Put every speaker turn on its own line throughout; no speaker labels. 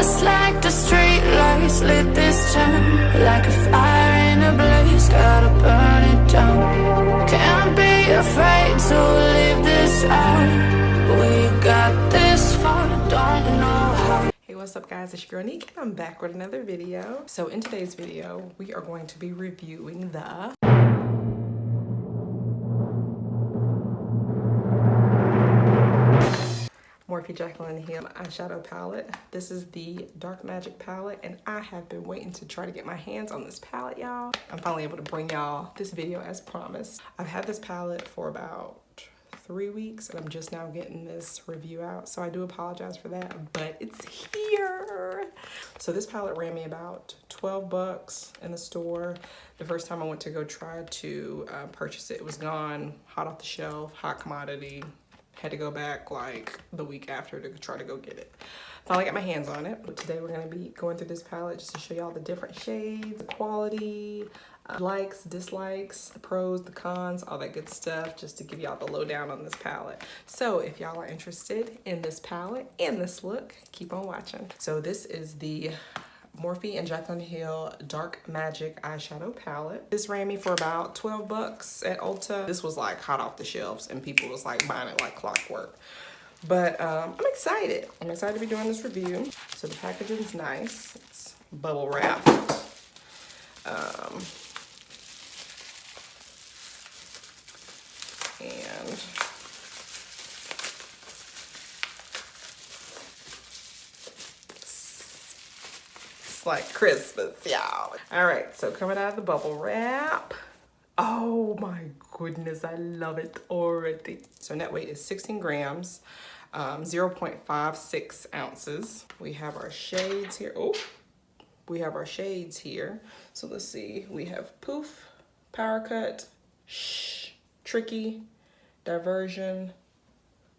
Just like the street lights lit this town, like a fire in a blaze, gotta burn it down. Can't be afraid to leave this out. We got this far, don't know how.
Hey, what's up guys, it's your girl UNiqqCanvas and I'm back with another video. So in today's video, we are going to be reviewing the Morphe Jaclyn Hill eyeshadow palette. This is the DarkMagic palette, and I have been waiting to try to get my hands on this palette, y'all. I'm finally able to bring y'all this video as promised. I've had this palette for about 3 weeks, and I'm just now getting this review out, so I do apologize for that, but it's here. So this palette ran me about 12 bucks in the store. The first time I went to go try to purchase it, it was gone, hot off the shelf, hot commodity. Had to go back like the week after to try to go get it. Finally got my hands on it. But today we're gonna be going through this palette just to show y'all the different shades, the quality, likes, dislikes, the pros, the cons, all that good stuff, just to give y'all the lowdown on this palette. So if y'all are interested in this palette and this look, keep on watching. So this is the Morphe and Jaclyn Hill DarkMagic eyeshadow palette. This ran me for about 12 bucks at Ulta. This was like hot off the shelves and people was like buying it like clockwork. But I'm excited. I'm excited to be doing this review. So the packaging's nice. It's bubble wrapped. And like Christmas, y'all. All right, so coming out of the bubble wrap. Oh my goodness, I love it already. So net weight is 16 grams, 0.56 ounces. We have our shades here. Oh, we have our shades here. So let's see, we have Poof, Power Cut, Shh, Tricky, Diversion,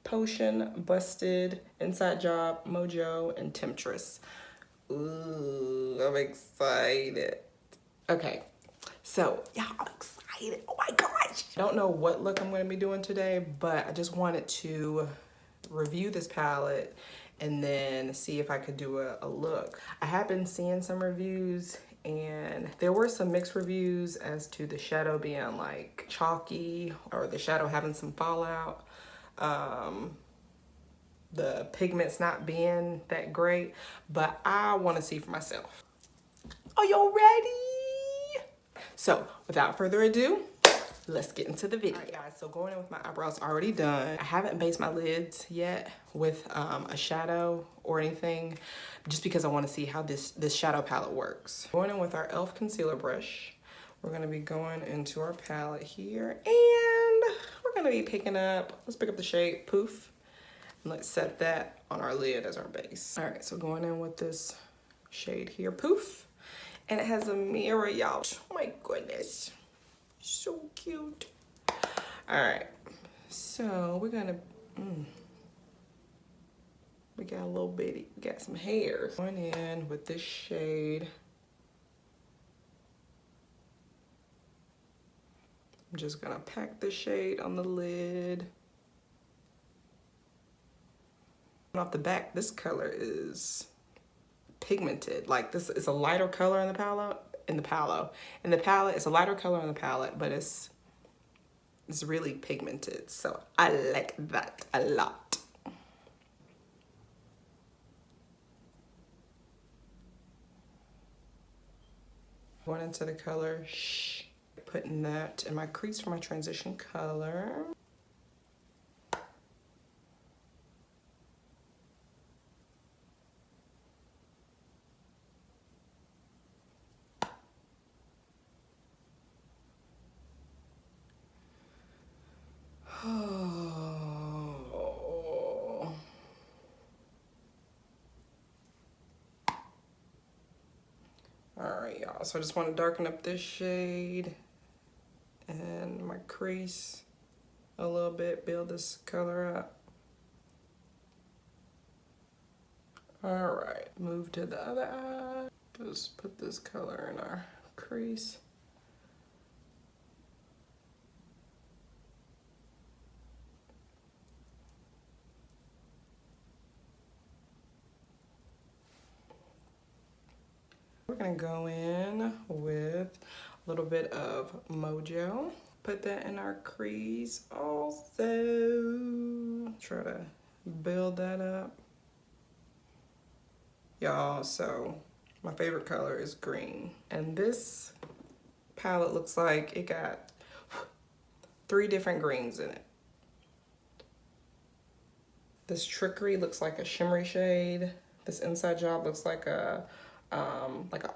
Potion, Busted, Inside Job, Mojo, and Temptress. Ooh, I'm excited. Okay, so yeah, I'm excited. Oh my gosh. I don't know what look I'm gonna be doing today, but I just wanted to review this palette and then see if I could do a look. I have been seeing some reviews and there were some mixed reviews as to the shadow being like chalky or the shadow having some fallout. The pigments not being that great, but I want to see for myself. Are y'all ready? So without further ado, let's get into the video. All right, guys, so going in with my eyebrows already done. I haven't based my lids yet with a shadow or anything, just because I want to see how this shadow palette works. Going in with our e.l.f. concealer brush, we're going to be going into our palette here, and we're going to be picking up, let's pick up the shade Poof. Let's set that on our lid as our base. All right, so going in with this shade here, Poof. And it has a mirror, y'all. Oh my goodness, so cute. All right, so we're gonna, we got a little bitty, we got some hairs. Going in with this shade. I'm just gonna pack the shade on the lid. Off the back, this color is pigmented. Like this is a lighter color in the palette. It's a lighter color in the palette, but it's really pigmented. So I like that a lot. Going into the color Shh, putting that in my crease for my transition color. Oh. All right, y'all. So I just want to darken up this shade and my crease a little bit, build this color up. All right, move to the other eye. Just put this color in our crease. We're gonna go in with a little bit of Mojo. Put that in our crease also. Try to build that up. Y'all, so my favorite color is green. And this palette looks like it got 3 different greens in it. This Trickery looks like a shimmery shade. This Inside Job looks like an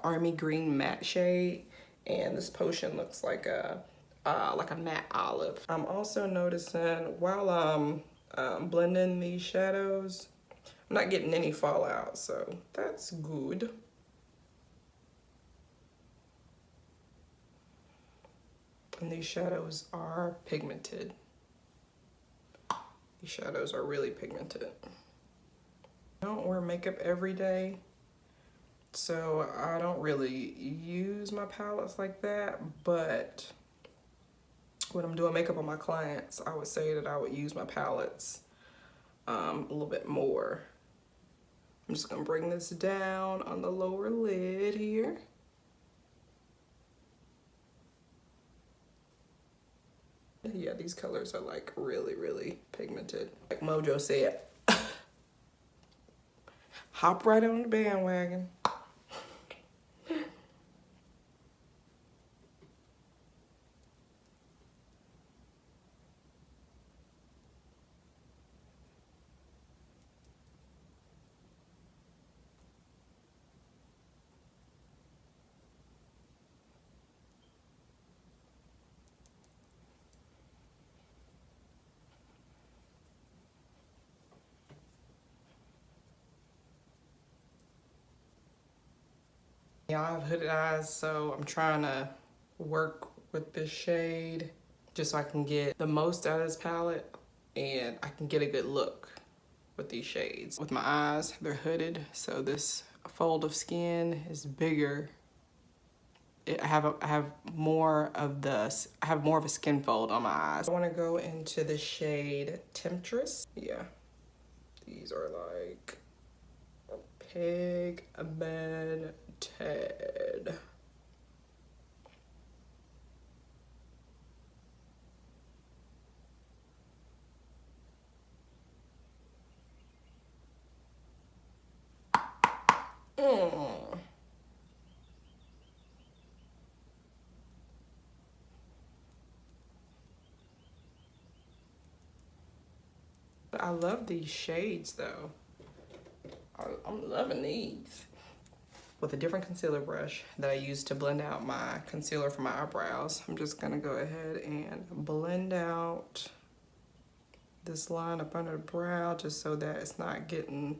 army green matte shade. And this Potion looks like a matte olive. I'm also noticing while I'm blending these shadows, I'm not getting any fallout, so that's good. And these shadows are pigmented. These shadows are really pigmented. I don't wear makeup every day, so I don't really use my palettes like that, but when I'm doing makeup on my clients, I would say that I would use my palettes a little bit more. I'm just gonna bring this down on the lower lid here. Yeah, these colors are like really, really pigmented. Like Mojo said, hop right on the bandwagon. Yeah, I have hooded eyes, so I'm trying to work with this shade just so I can get the most out of this palette and I can get a good look with these shades. With my eyes, they're hooded, so this fold of skin is bigger. I have more of a skin fold on my eyes. I want to go into the shade Temptress. Yeah, these are like pigmented. I love these shades though. I'm loving these. With a different concealer brush that I use to blend out my concealer for my eyebrows, I'm just gonna go ahead and blend out this line up under the brow just so that it's not getting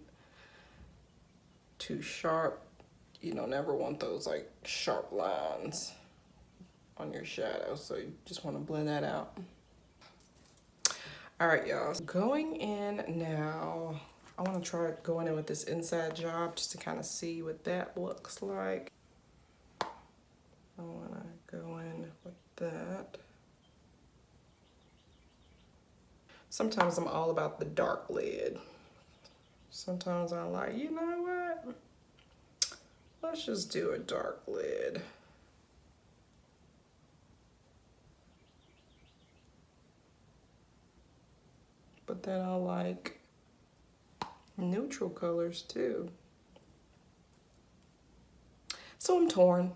too sharp. You don't ever want those like sharp lines on your shadow, so you just want to blend that out. All right, y'all, going in now. I want to try going in with this Inside Job just to kind of see what that looks like. I want to go in with that. Sometimes I'm all about the dark lid. Sometimes I'm like, you know what? Let's just do a dark lid. But then I like neutral colors too. So I'm torn.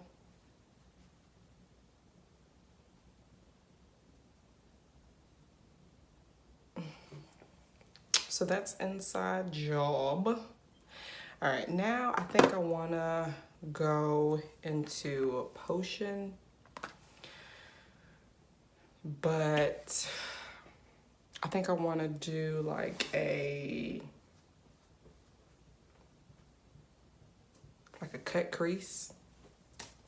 So that's Inside Job. All right, now I think I wanna go into Potion, but I think I wanna do like a cut crease.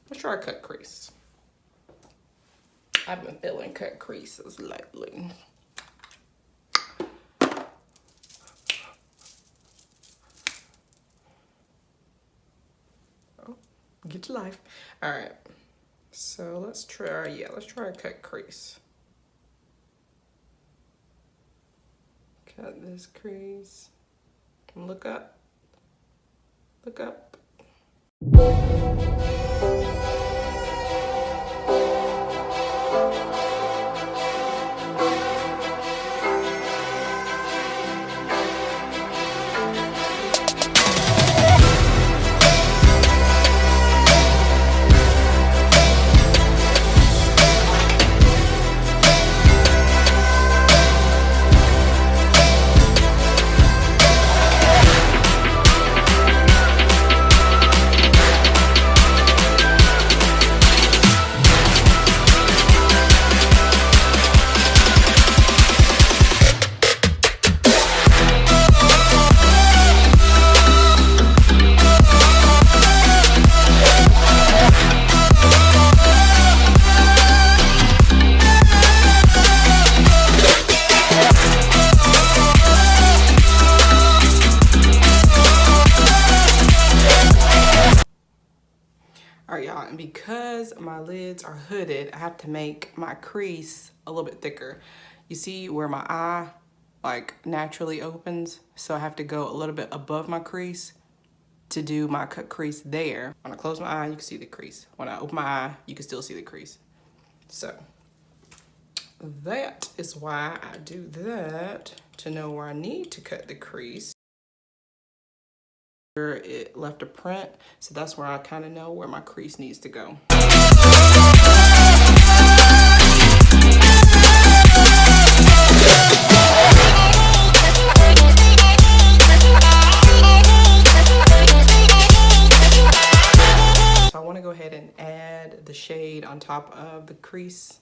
Let's try a cut crease. I've been feeling cut creases lately. Oh, get to life. All right, so let's try a cut crease. Cut this crease and look up. Look up. And because my lids are hooded, I have to make my crease a little bit thicker. You see where my eye like naturally opens? So I have to go a little bit above my crease to do my cut crease there. When I close my eye, you can see the crease. When I open my eye, you can still see the crease. So that is why I do that, to know where I need to cut the crease. It left a print, so that's where I kind of know where my crease needs to go. So I want to go ahead and add the shade on top of the crease.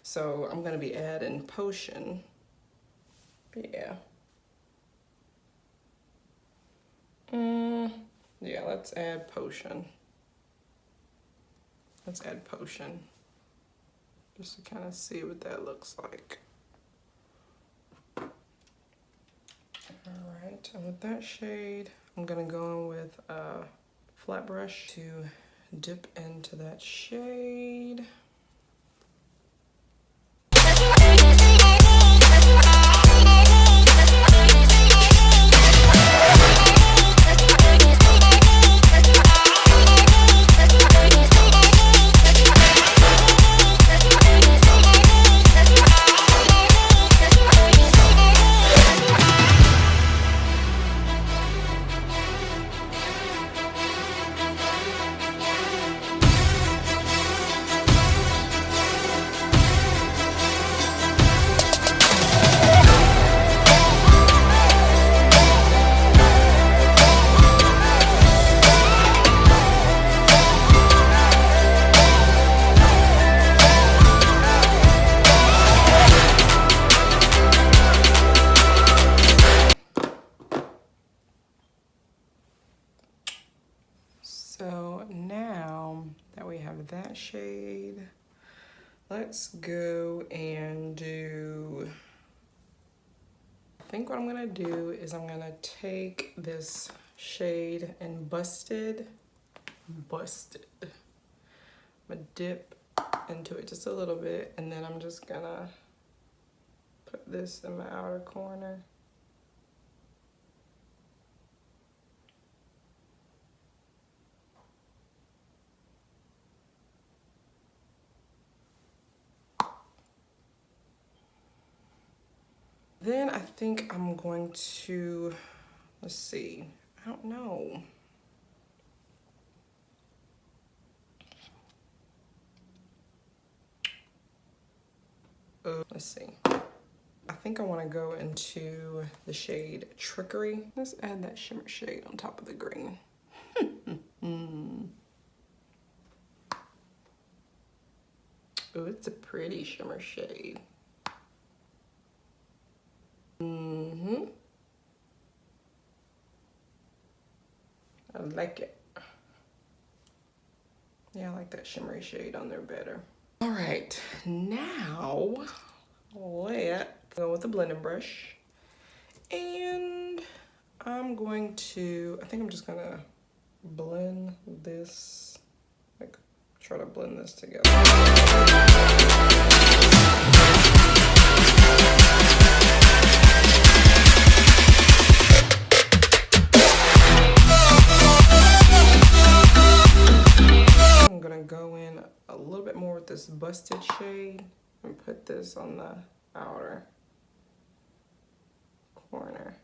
So I'm going to be adding Potion. Yeah. Yeah, let's add Potion. Let's add Potion. Just to kind of see what that looks like. Alright, and with that shade, I'm gonna go in with a flat brush to dip into that shade. So now that we have that shade, let's go and do, I think what I'm gonna do is I'm gonna take this shade and busted. I'm gonna dip into it just a little bit, and then I'm just gonna put this in my outer corner. Then I think I'm going to, let's see, I don't know. Let's see. I think I want to go into the shade Trickery. Let's add that shimmer shade on top of the green. Oh, it's a pretty shimmer shade. I like it. Yeah, I like that shimmery shade on there better. All right, now let's go with the blending brush. And I'm going to, I think I'm just gonna blend this, like try to blend this together. I'm gonna go in a little bit more with this busted shade and put this on the outer corner.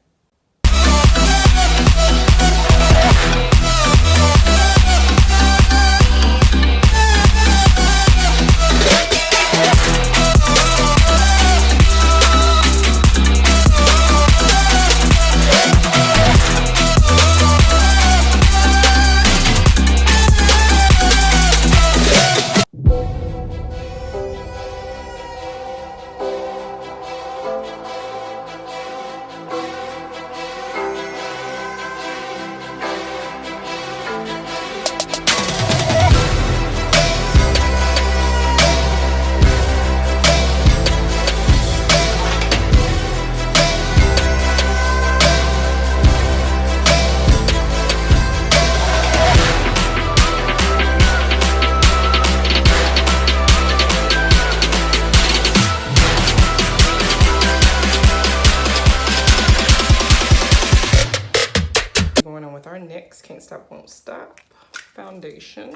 with our NYX Can't Stop Won't Stop foundation.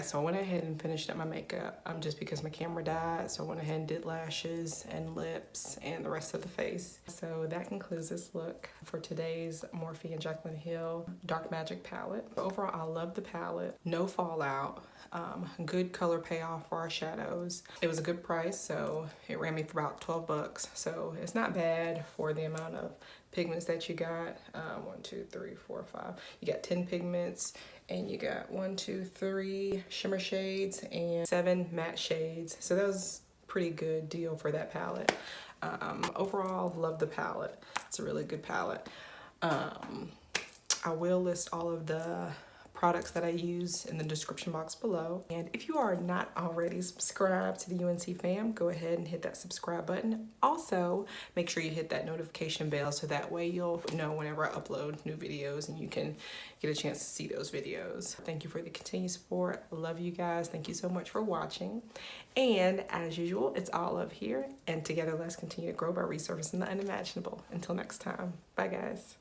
So I went ahead and finished up my makeup just because my camera died. So I went ahead and did lashes and lips and the rest of the face. So that concludes this look for today's Morphe and Jaclyn Hill DarkMagic palette. Overall, I love the palette. No fallout. Good color payoff for our shadows. It was a good price, so it ran me for about 12 bucks. So it's not bad for the amount of pigments that you got. 1, 2, 3, 4, 5. You got 10 pigments, and you got 1, 2, 3 shimmer shades and 7 matte shades. So that was a pretty good deal for that palette. Overall, love the palette. It's a really good palette. I will list all of the products that I use in the description box below. And if you are not already subscribed to the UNC Fam, go ahead and hit that subscribe button. Also, make sure you hit that notification bell so that way you'll know whenever I upload new videos and you can get a chance to see those videos. Thank you for the continued support. Love you guys. Thank you so much for watching. And as usual, it's all up here. And together, let's continue to grow by resurfacing the unimaginable. Until next time. Bye, guys.